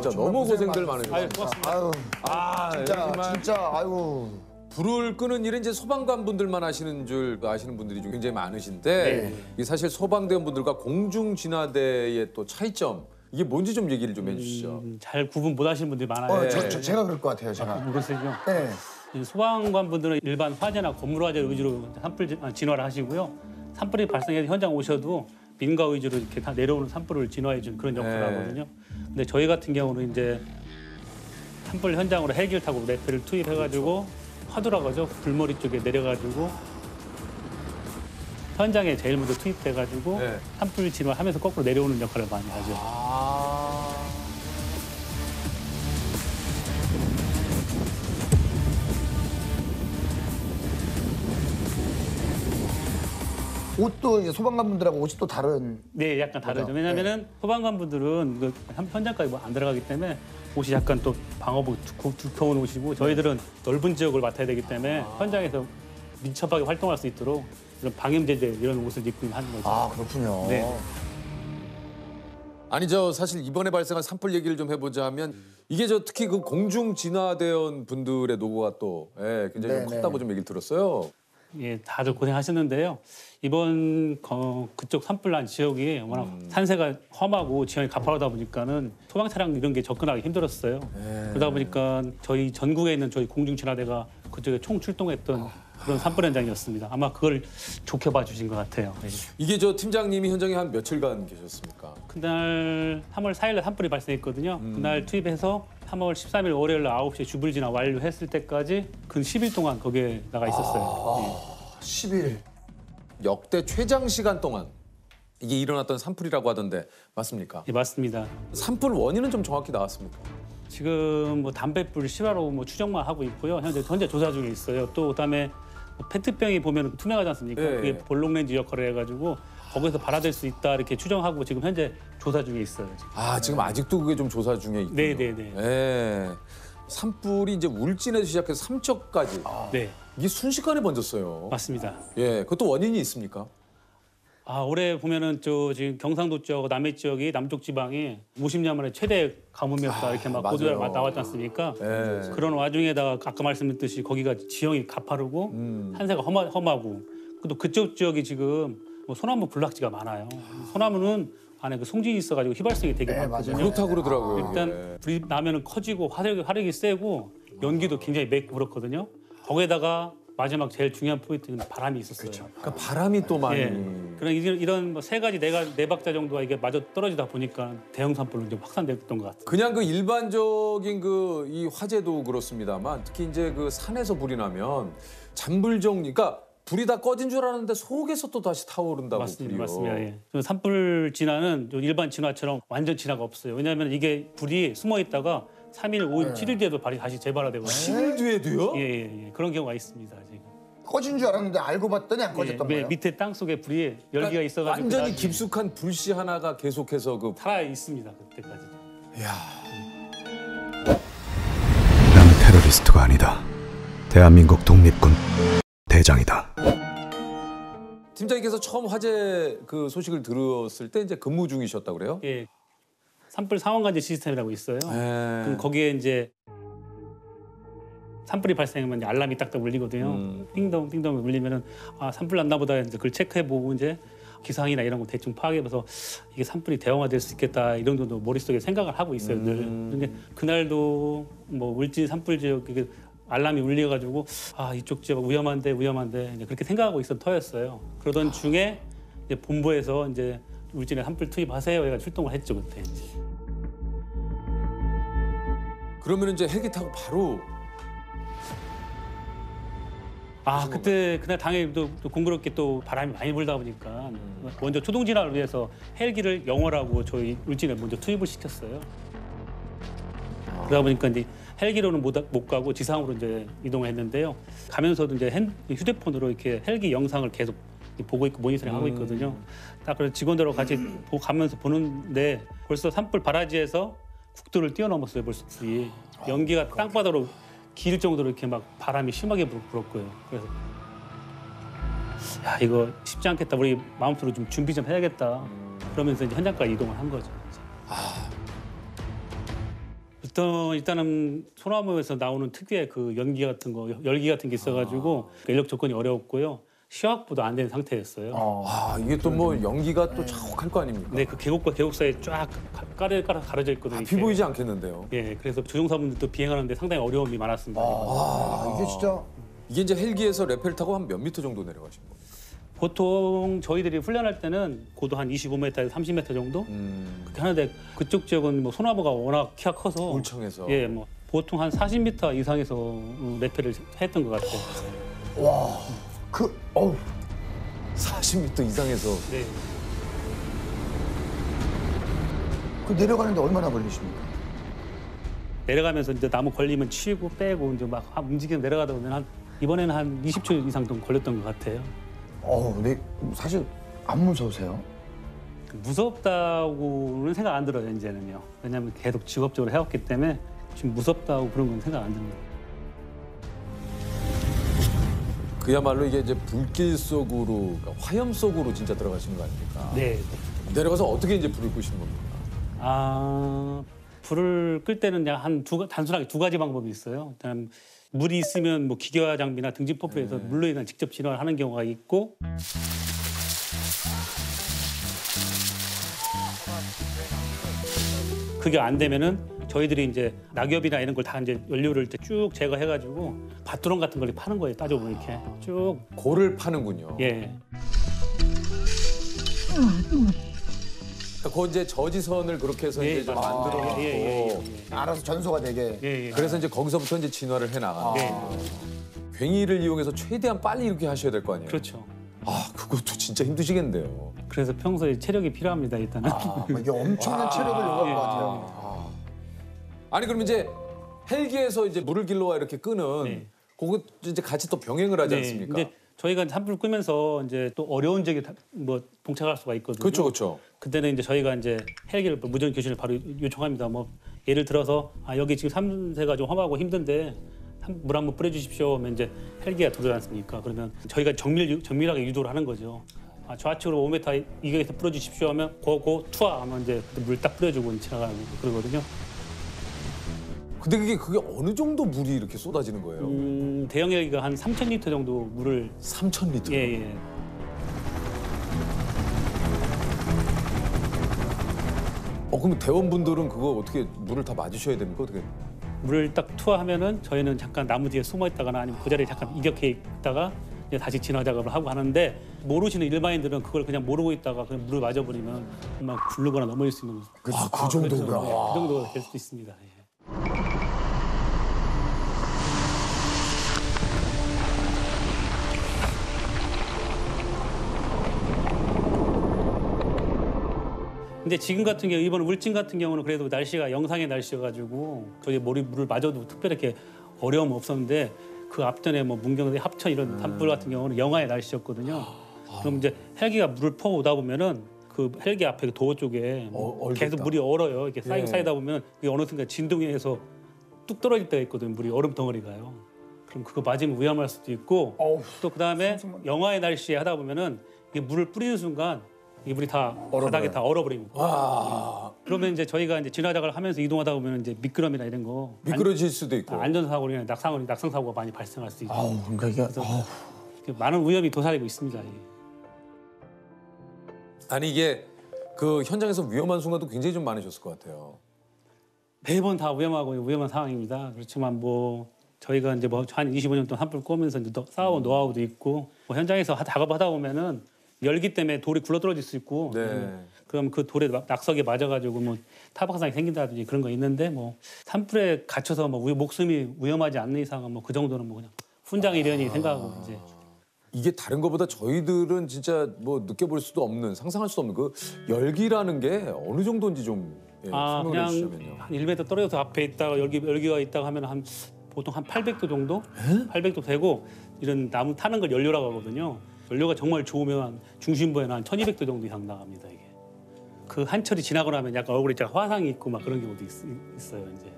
진짜 너무 고생들 많으셨습니다. 고맙습니다. 아유, 정말 진짜 아유. 불을 끄는 일은 이제 소방관 분들만 하시는 줄 아시는 분들이 좀 굉장히 많으신데 이 사실 소방대원 분들과 공중진화대의 또 차이점 이게 뭔지 좀 얘기를 좀 해주시죠. 잘 구분 못 하시는 분들이 많아요. 제가 그럴 것 같아요, 제가. 그것을요. 네. 이 소방관 분들은 일반 화재나 건물 화재 위주로 산불 진화를 하시고요. 산불이 발생해서 현장 오셔도 민가 위주로 이렇게 다 내려오는 산불을 진화해 준 그런 역할을 하거든요. 근데 저희 같은 경우는 이제 산불 현장으로 헬기를 타고 레페를 투입해가지고 화두라고 하죠. 불머리 쪽에 내려가지고 현장에 제일 먼저 투입돼가지고 산불 진화하면서 거꾸로 내려오는 역할을 많이 하죠. 옷도 이제 소방관분들하고 옷이 또 다른. 네, 약간 다르죠. 왜냐하면은 소방관 분들은 그 현장까지 뭐 안 들어가기 때문에 옷이 약간 또 방어복 두꺼운 옷이고 저희들은 넓은 지역을 맡아야 되기 때문에 현장에서 민첩하게 활동할 수 있도록 이런 방염제재 이런 옷을 입고 하는 거죠. 아, 그렇군요. 네. 아니 저 사실 이번에 발생한 산불 얘기를 좀 해보자면 이게 저 특히 그 공중진화대원 분들의 노고가 또 굉장히 좀 컸다고 좀 얘기를 들었어요. 예, 다들 고생하셨는데요. 이번 그쪽 산불 난 지역이 워낙 산세가 험하고 지형이 가파르다 보니까는 소방 차량 이런 게 접근하기 힘들었어요. 그러다 보니까 저희 전국에 있는 저희 공중진화대가 그쪽에 총 출동했던 그런 산불 현장이었습니다. 아마 그걸 좋게 봐주신 것 같아요. 네. 이게 저 팀장님이 현장에 한 며칠간 계셨습니까? 그날 3월 4일 날 산불이 발생했거든요. 그날 투입해서 3월 13일 월요일 날 9시에 주불 진화 완료했을 때까지 근 10일 동안 거기에 나가 있었어요. 10일. 역대 최장 시간 동안 이게 일어났던 산불이라고 하던데 맞습니까? 예, 맞습니다. 산불 원인은 좀 정확히 나왔습니까? 지금 뭐 담뱃불 실화로 뭐 추정만 하고 있고요. 현재 조사 중에 있어요. 또 그다음에 뭐 페트병이 보면 투명하지 않습니까? 네. 그게 볼록렌즈 역할을 해가지고 거기서 발화될 수 있다 이렇게 추정하고 지금 현재 조사 중에 있어요. 지금. 지금 아직도 그게 좀 조사 중에 있군요. 네네네. 네. 산불이 이제 울진에서 시작해서 삼척까지 네, 이게 순식간에 번졌어요. 맞습니다. 예, 그것도 원인이 있습니까? 올해 보면은 지금 경상도 쪽, 남해 지역이 남쪽 지방이 50년 만에 최대 가뭄이었다 이렇게 막 보도가 맞아요. 나왔지 않습니까? 예. 그런 와중에다가 아까 말씀드렸듯이 거기가 지형이 가파르고 산세가 험하고 또 그쪽 지역이 지금 뭐 소나무 군락지가 많아요. 소나무는 안에 그 송진이 있어가지고 휘발성이 되게 많거든요. 그렇다고 그러더라고요. 일단 불이 나면은 커지고 화력이 세고 연기도 굉장히 맵고 그렇거든요. 거기에다가 마지막 제일 중요한 포인트는 바람이 있었어요. 그러니까 바람이 또 많이. 그런 이런 뭐 세 가지 네 박자 정도가 이게 마저 떨어지다 보니까 대형 산불로 좀 확산됐던 것 같아요. 그냥 그 일반적인 그 이 화재도 그렇습니다만 특히 이제 그 산에서 불이 나면 잔불정리, 그러니까 불이 다 꺼진 줄 알았는데 속에서 또 다시 타오른다고. 맞습니다, 불이요. 맞습니다. 예. 산불 진화는 일반 진화처럼 완전 진화가 없어요. 왜냐하면 이게 불이 숨어 있다가 3일, 5일, 7일 뒤에도 다시 재발화되거든요. 10일 뒤에도요? 예. 그런 경우가 있습니다. 지금. 꺼진 줄 알았는데 알고 봤더니 안 꺼졌던 거예요. 밑에 땅 속에 불이 열기가 있어가지고 완전히 나중에 깊숙한 불씨 하나가 계속해서 그. 살아 있습니다. 그때까지. 나는 테러리스트가 아니다. 대한민국 독립군 대장이다. 팀장님께서 처음 화재 그 소식을 들었을 때 이제 근무 중이셨다 그래요? 예. 산불 상황관제 시스템이라고 있어요. 그럼 거기에 이제 산불이 발생하면 이제 알람이 딱딱 울리거든요. 띵동 띵동 울리면은 산불 났나 보다 이제 그걸 체크해 보고 이제 기상이나 이런 거 대충 파악해봐서 이게 산불이 대형화될 수 있겠다 이런 정도 머릿속에 생각을 하고 있어요. 늘. 근데 그날도 뭐 울진 산불 지역 이게 알람이 울려가지고 이쪽 지역 위험한데 이제 그렇게 생각하고 있었던 터였어요. 그러던 중에 이제 본부에서 이제 울진에 산불 투입하세요. 해가 출동을 했죠 그때. 그러면 이제 헬기 타고 바로. 그때 그날 당일 또 공교롭게 또 바람이 많이 불다 보니까 먼저 초동 진화를 위해서 헬기를 영월하고 저희 울진에 먼저 투입을 시켰어요. 그러다 보니까 이제 헬기로는 못 가고 지상으로 이제 이동했는데요. 가면서도 이제 휴대폰으로 이렇게 헬기 영상을 계속 보고 있고 모니터링 하고 있거든요. 딱 그래서 직원들하고 같이 가면서 보는데 벌써 산불 바라지에서 국도를 뛰어넘었어요. 벌써 불이 연기가 땅바닥으로 길 정도로 이렇게 막 바람이 심하게 불었고요. 그래서 이거 쉽지 않겠다. 우리 마음속으로 좀 준비 좀 해야겠다. 그러면서 이제 현장까지 이동을 한 거죠. 일단은 소나무에서 나오는 특유의 그 연기 같은 거, 열기 같은 게 있어가지고 인력 조건이 어려웠고요. 시화학보도 안 된 상태였어요. 아, 이게 또 뭐 연기가 또 자욱할 거 아닙니까? 네, 그 계곡과 계곡 사이에 쫙 깔아 가려져 있거든요. 앞이 보이지 않겠는데요. 예, 그래서 조종사분들도 비행하는데 상당히 어려움이 많았습니다. 이게 진짜 이게 이제 헬기에서 레펠 타고 한 몇 미터 정도 내려가신 거예요? 보통 저희들이 훈련할 때는 고도 한 25m에서 30m 정도 그렇게 하는데 그쪽 지역은 뭐 소나무가 워낙 키가 커서 울창해서. 예, 뭐 보통 한 40m 이상에서 레펠을 했던 것 같아요. 와. 어우. 40m 이상에서. 네. 그 내려가는데 얼마나 걸리십니까? 내려가면서 이제 나무 걸리면 치고 빼고 이제 막 움직이면 내려가다 보면 이번에는 한 20초 이상 좀 걸렸던 것 같아요. 근데 사실 안 무서우세요? 무섭다고는 생각 안 들어요, 이제는요. 왜냐하면 계속 직업적으로 해왔기 때문에 지금 무섭다고 그런 건 생각 안 듭니다. 그야말로 이게 이제 불길 속으로, 그러니까 화염 속으로 진짜 들어가시는 거 아닙니까? 네. 내려가서 어떻게 이제 불을 끄시는 겁니까? 불을 끌 때는 그냥 단순하게 두 가지 방법이 있어요. 일단 물이 있으면 뭐 기계화 장비나 등진 펌프에서 물로 인한 직접 진화를 하는 경우가 있고 그게 안 되면은 저희들이 이제 낙엽이나 이런 걸 다 이제 연료를 이렇게 쭉 제거해가지고 밭두렁 같은 걸 파는 거예요. 따져보면 이렇게 쭉. 골을 파는군요. 예. 그러니까 그 이제 저지선을 그렇게 해서 이제 좀 만들어 놓고 알아서 전소가 되게. 예. 그래서 이제 거기서부터 이제 진화를 해 나가는. 네. 괭이를 이용해서 최대한 빨리 이렇게 하셔야 될 거 아니에요? 그렇죠. 그것도 진짜 힘드시겠는데요. 그래서 평소에 체력이 필요합니다. 일단은. 이게 엄청난 체력을 요구할 것 같아요. 아니 그럼 이제 헬기에서 이제 물을 길러와 이렇게 끄는 네. 그거 이제 같이 또 병행을 하지 않습니까? 근데 저희가 산불 끄면서 이제 또 어려운 지역에 뭐 봉착할 수가 있거든요. 그렇죠, 그렇죠. 그때는 이제 저희가 이제 헬기를 무전 교신을 바로 요청합니다. 뭐 예를 들어서 여기 지금 삼세가 좀 험하고 힘든데 물 한번 뿌려주십시오. 하면 이제 헬기가 들어오지 않습니까? 그러면 저희가 정밀하게 유도를 하는 거죠. 좌측으로 5m 이격에서 뿌려주십시오 하면 고고 투하 하면 이제 물 딱 뿌려주고 지나가고 그러거든요. 근데 그게 어느 정도 물이 이렇게 쏟아지는 거예요? 대형 헬기가 한 3,000리터 정도 물을 3,000리터. 예. 그럼 대원분들은 그거 어떻게 물을 다 맞으셔야 됩니까? 어떻게? 물을 딱 투하하면은 저희는 잠깐 나무 뒤에 숨어 있다거나 아니면 그 자리에 잠깐 이격해 있다가 이제 다시 진화 작업을 하고 하는데 모르시는 일반인들은 그걸 그냥 모르고 있다가 그냥 물을 맞아버리면 막 굴르거나 넘어질 수 있는 그 정도구나. 그 정도가 될 수도 있습니다. 예. 근데 지금 같은 경우 이번 울진 같은 경우는 그래도 날씨가 영상의 날씨여가지고 저희 물을 맞아도 특별히 이렇게 어려움 없었는데 그 앞전에 뭐 문경대 합천 이런 산불 같은 경우는 영하의 날씨였거든요. 그럼 이제 헬기가 물을 퍼 오다 보면은 그 헬기 앞에 그 도어 쪽에 계속 물이 얼어요. 이렇게 쌓이다 보면 이게 어느 순간 진동에 의해서 뚝 떨어질 때가 있거든요. 물이 얼음 덩어리가요. 그럼 그거 맞으면 위험할 수도 있고 또 그다음에 영하의 날씨에 하다 보면은 이게 물을 뿌리는 순간 이 물이 다 바닥에 다 얼어버립니다. 그러면 이제 저희가 이제 진화 작업을 하면서 이동하다 보면 이제 미끄럼이나 이런 거 미끄러질 수도 있고. 안전사고나 낙상 사고가 많이 발생할 수 있고. 그러니까 이게 많은 위험이 도사리고 있습니다. 아니 이게 그 현장에서 위험한 순간도 굉장히 좀 많으셨을 것 같아요. 매번 다 위험한 상황입니다. 그렇지만 뭐 저희가 이제 뭐 한 25년 동안 산불 끄면서 이제 쌓아온 노하우도 있고 뭐 현장에서 작업하다 보면은 열기 때문에 돌이 굴러떨어질 수 있고 그럼 그 돌에 낙석에 맞아가지고 뭐 타박상이 생긴다든지 그런 거 있는데 뭐 산불에 갇혀서 뭐 목숨이 위험하지 않는 이상은 뭐 그 정도는 뭐 그냥 훈장일련이 생각하고 이제 이게 다른 것보다 저희들은 진짜 뭐 느껴볼 수도 없는 상상할 수도 없는 그 열기라는 게 어느 정도인지 좀 설명을 그냥 해주시면요. 한 1m 떨어져서 앞에 있다가 열기가 있다가 하면 보통 한 800도 정도? 800도 되고 이런 나무 타는 걸 연료라고 하거든요. 연료가 정말 좋으면 중심부에는 한 1200도 정도 이상 나갑니다. 이게. 그 한철이 지나고 나면 약간 얼굴에 화상이 있고 막 그런 경우도 있어요. 이제.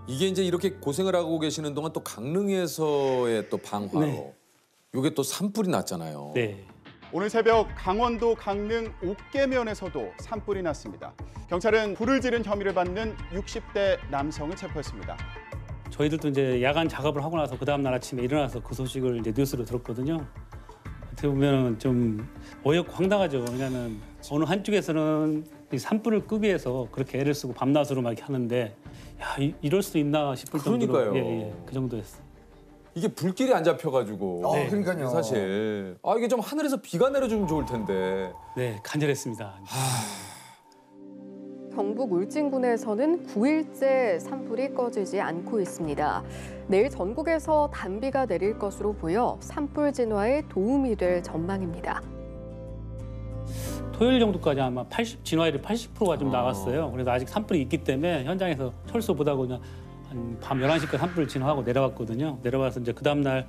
이게 이제 이렇게 고생을 하고 계시는 동안 또 강릉에서의 또 방화로 네. 요게 또 산불이 났잖아요. 네. 오늘 새벽 강원도 강릉 옥계면에서도 산불이 났습니다. 경찰은 불을 지른 혐의를 받는 60대 남성을 체포했습니다. 저희들도 이제 야간 작업을 하고 나서 그 다음 날 아침에 일어나서 그 소식을 이제 뉴스로 들었거든요. 어떻게 보면 좀 어이없고 황당하죠. 왜냐하면 어느 한쪽에서는 이 산불을 끄기 위해서 그렇게 애를 쓰고 밤낮으로 막 이렇게 하는데 야, 이럴 수 있나 싶을 정도로 그러니까요. 그 정도였어요. 이게 불길이 안 잡혀가지고 네. 그러니까요. 사실 이게 좀 하늘에서 비가 내려주면 좋을 텐데. 네, 간절했습니다. 경북 울진군에서는 9일째 산불이 꺼지지 않고 있습니다. 내일 전국에서 단비가 내릴 것으로 보여 산불 진화에 도움이 될 전망입니다. 토요일 정도까지 아마 진화율이 80%가 좀 나왔어요. 그래서 아직 산불이 있기 때문에 현장에서 철수 못하고 그냥 한 밤 11시까지 산불 진화하고 내려왔거든요. 내려와서 이제 그 다음 날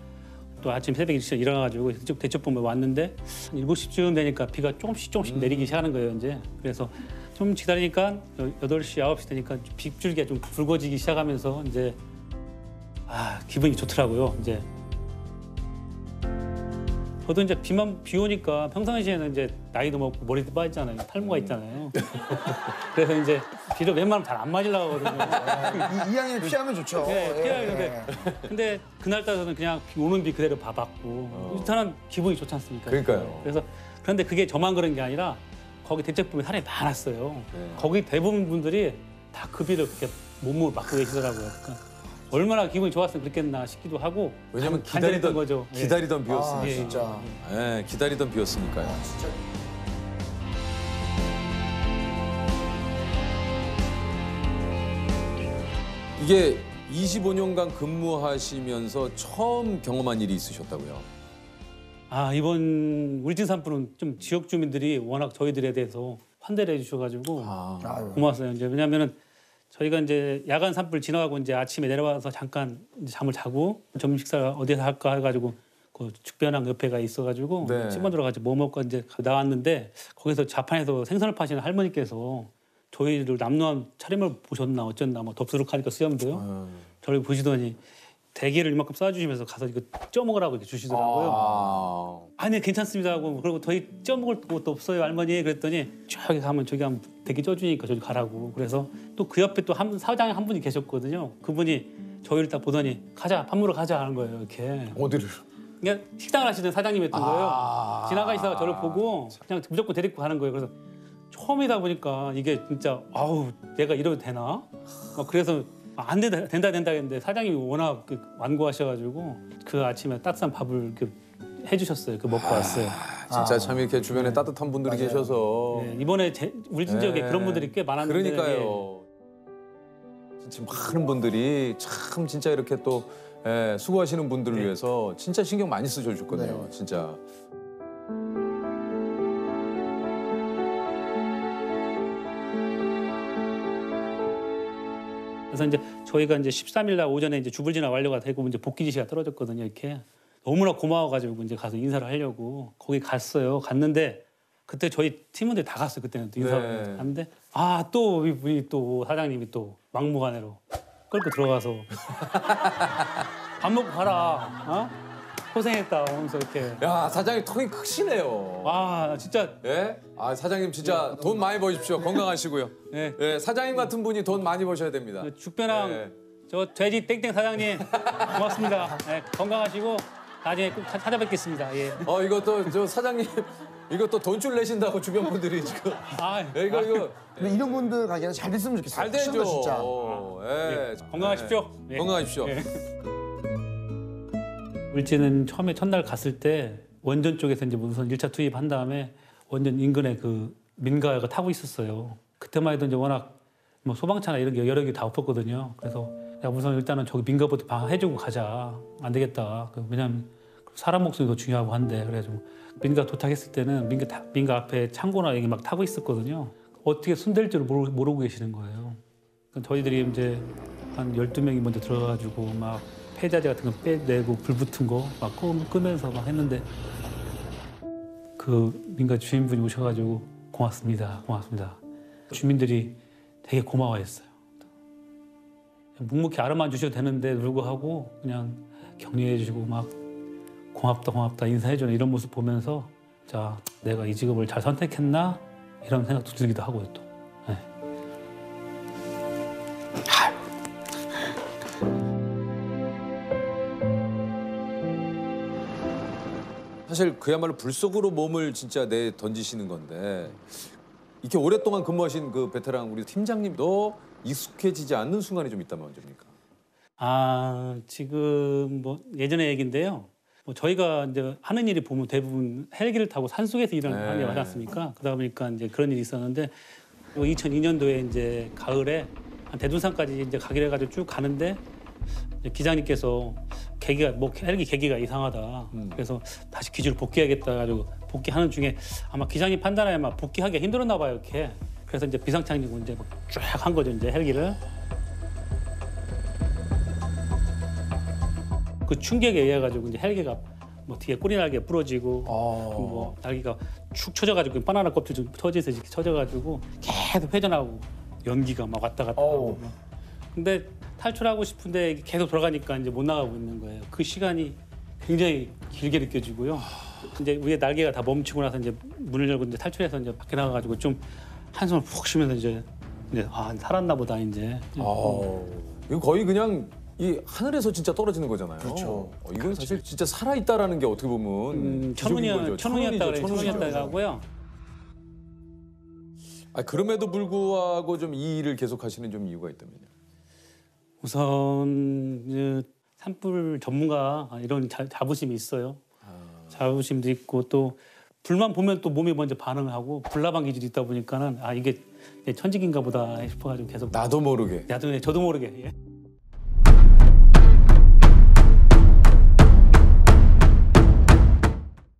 또 아침 새벽에 일어나가지고 이쪽 대처본부에 왔는데 한 7시쯤 되니까 비가 조금씩 내리기 시작하는 거예요, 이제. 그래서 좀 기다리니까 8시, 9시 되니까 빗줄기가 좀 붉어지기 시작하면서 이제 기분이 좋더라고요, 이제. 저도 이제 비 오니까 평상시에는 이제 나이도 먹고 머리도 빠지잖아요. 탈모가 있잖아요. 그래서 이제 비를 웬만하면 잘 안 맞으려고 하거든요. 이왕이면 피하면 좋죠. 네, 예, 피하는데 근데 그날따라서는 그냥 오는 비 그대로 봐봤고 일단은 기분이 좋지 않습니까? 그러니까요. 그래서 그런데 그게 저만 그런 게 아니라 거기 대책본에 사람이 많았어요. 거기 대부분 분들이 다 그 비를 그렇게 몸으로 맞고 계시더라고요. 그러니까 얼마나 기분이 좋았으면 그랬겠나 싶기도 하고 왜냐면 간절했던 거죠. 예. 기다리던 비였으니까. 예. 진짜. 예, 기다리던 비였으니까요. 진짜. 이게 25년간 근무하시면서 처음 경험한 일이 있으셨다고요? 이번 울진 산불은 좀 지역 주민들이 워낙 저희들에 대해서 환대를 해주셔가지고 아유. 고마웠어요. 이제 왜냐하면은 저희가 이제 야간 산불 지나가고 이제 아침에 내려와서 잠깐 이제 잠을 자고 점심 식사 어디서 할까 해가지고 그 축배현항 옆에가 있어가지고 네. 친구들하고 같이 뭐 먹고 이제 나왔는데 거기서 자판에서 생선을 파시는 할머니께서 저희를 남루한 차림을 보셨나 어쩐나 뭐 덥수룩하니까 수염도요. 저를 보시더니 대게를 이만큼 싸주시면서 가서 이거 쪄 먹으라고 이렇게 주시더라고요. 아니 괜찮습니다 하고 그리고 저희 쪄 먹을 것도 없어요 할머니 그랬더니 저기 가면 저기 한번 대게 쪄주니까 저기 가라고 그래서 또 그 옆에 또 사장이 한 분이 계셨거든요. 그분이 저희를 딱 보더니 가자 밥 먹으러 가자 하는 거예요 이렇게. 어디를? 그냥 식당을 하시던 사장님이었던 거예요. 지나가시다가 저를 보고 그냥 무조건 데리고 가는 거예요. 그래서 처음이다 보니까 이게 진짜 아우 내가 이러면 되나? 막 그래서 안 된다 했는데 사장님이 워낙 완고하셔가지고 그 아침에 따뜻한 밥을 해주셨어요. 그 먹고 왔어요. 진짜 참 이렇게 주변에 따뜻한 분들이 맞아요. 계셔서. 네, 이번에 울진 지역에 그런 분들이 꽤 많았는데 그러니까요. 진짜 많은 분들이 참 진짜 이렇게 또 수고하시는 분들을 위해서 진짜 신경 많이 쓰셔줬거든요. 네. 진짜. 그래서 이제 저희가 이제 13일 날 오전에 이제 주불진화 완료가 되고 이제 복귀 지시가 떨어졌거든요. 이렇게 너무나 고마워가지고 이제 가서 인사를 하려고 거기 갔어요. 갔는데 그때 저희 팀원들이 다 갔어요. 그때는 또 인사를 네. 갔는데 또 우리 또 사장님이 또 막무가내로 끌고 들어가서 밥 먹고 가라. 어? 고생했다. 하면서 이렇게. 야 사장님 턱이 크시네요. 와 진짜 예? 사장님 진짜 돈 많이 버십시오. 건강하시고요. 네. 예, 사장님 같은 분이 돈 많이 버셔야 됩니다. 죽변왕 네. 저 돼지 땡땡 사장님 고맙습니다. 네, 건강하시고 나중에 꼭 찾아뵙겠습니다. 예. 이것도 저 사장님 이것도 돈줄 내신다고 주변 분들이 지금. 이거 근데 이런 분들 가게는 잘 됐으면 좋겠어요. 잘 되죠. 진짜. 예. 건강하십시오. 예. 예. 건강하십시오. 예. 울진은 처음에 첫날 갔을 때 원전 쪽에서 이제 우선 1차 투입한 다음에 원전 인근에 그 민가가 타고 있었어요. 그때만 해도 이제 워낙 뭐 소방차나 이런 게 여러 개 다 없었거든요. 그래서 야 우선 일단은 저기 민가부터 방해주고 가자. 안 되겠다. 왜냐면 사람 목숨이 더 중요하고 한데 그래가지고 민가 도착했을 때는 민가 앞에 창고나 여기 막 타고 있었거든요. 어떻게 손댈 줄 모르고 계시는 거예요. 그러니까 저희들이 이제 한 12명이 먼저 들어가가지고 막 폐자재 같은 거 빼내고 불 붙은 거 막 끄면서 막 했는데 그 민가 주인분이 오셔가지고 고맙습니다. 주민들이 되게 고마워했어요. 묵묵히 알아만 주셔도 되는데 불구하고 그냥 격려해 주시고 막 고맙다 인사해 주는 이런 모습 보면서 자, 내가 이 직업을 잘 선택했나 이런 생각도 들기도 하고요 또. 네. 사실 그야말로 불 속으로 몸을 진짜 내 던지시는 건데 이렇게 오랫동안 근무하신 그 베테랑 우리 팀장님도 익숙해지지 않는 순간이 좀 있다면 언제입니까? 아, 지금 뭐 예전의 얘기인데요. 뭐 저희가 이제 하는 일이 보면 대부분 헬기를 타고 산속에서 일하는 게 많지 않습니까? 그러다 보니까 이제 그런 일이 있었는데 2002년도에 이제 가을에 한 대둔산까지 이제 가기로 해가지고 쭉 가는데 이제 기장님께서 계기가 뭐 헬기 계기가 이상하다. 그래서 다시 기지로 복귀해야겠다 가지고 복귀하는 중에 아마 기장님 판단에 아마 복귀하기가 힘들었나 봐요 이렇게. 그래서 이제 비상착륙을 이제 쫙 한 거죠 이제 헬기를. 그 충격에 의해 가지고 이제 헬기가 뭐 뒤에 꼬리 날개 부러지고 뭐 날개가 축 쳐져가지고 바나나 껍질 좀 터져서 이렇게 쳐져가지고 계속 회전하고 연기가 막 왔다 갔다 하고. 근데 탈출하고 싶은데 계속 돌아가니까 이제 못 나가고 있는 거예요. 그 시간이 굉장히 길게 느껴지고요. 이제 위에 날개가 다 멈추고 나서 이제 문을 열고 이제 탈출해서 이제 밖에 나가가지고 좀 한숨을 푹 쉬면서 이제 아 살았나 보다 이제. 이거 거의 그냥 이 하늘에서 진짜 떨어지는 거잖아요. 그렇죠. 이건 사실 진짜 살아 있다라는 게 어떻게 보면 천운이었다 하고요. 아 그럼에도 불구하고 좀 이 일을 계속 하시는 좀 이유가 있다면요. 우선 그 산불 전문가 이런 자부심이 있어요. 자부심도 있고 또 불만 보면 또 몸이 먼저 반응을 하고 불나방 기질이 있다 보니까는 아 이게 천직인가 보다 싶어가지고 계속 나도 모르게. 저도 모르게. 예.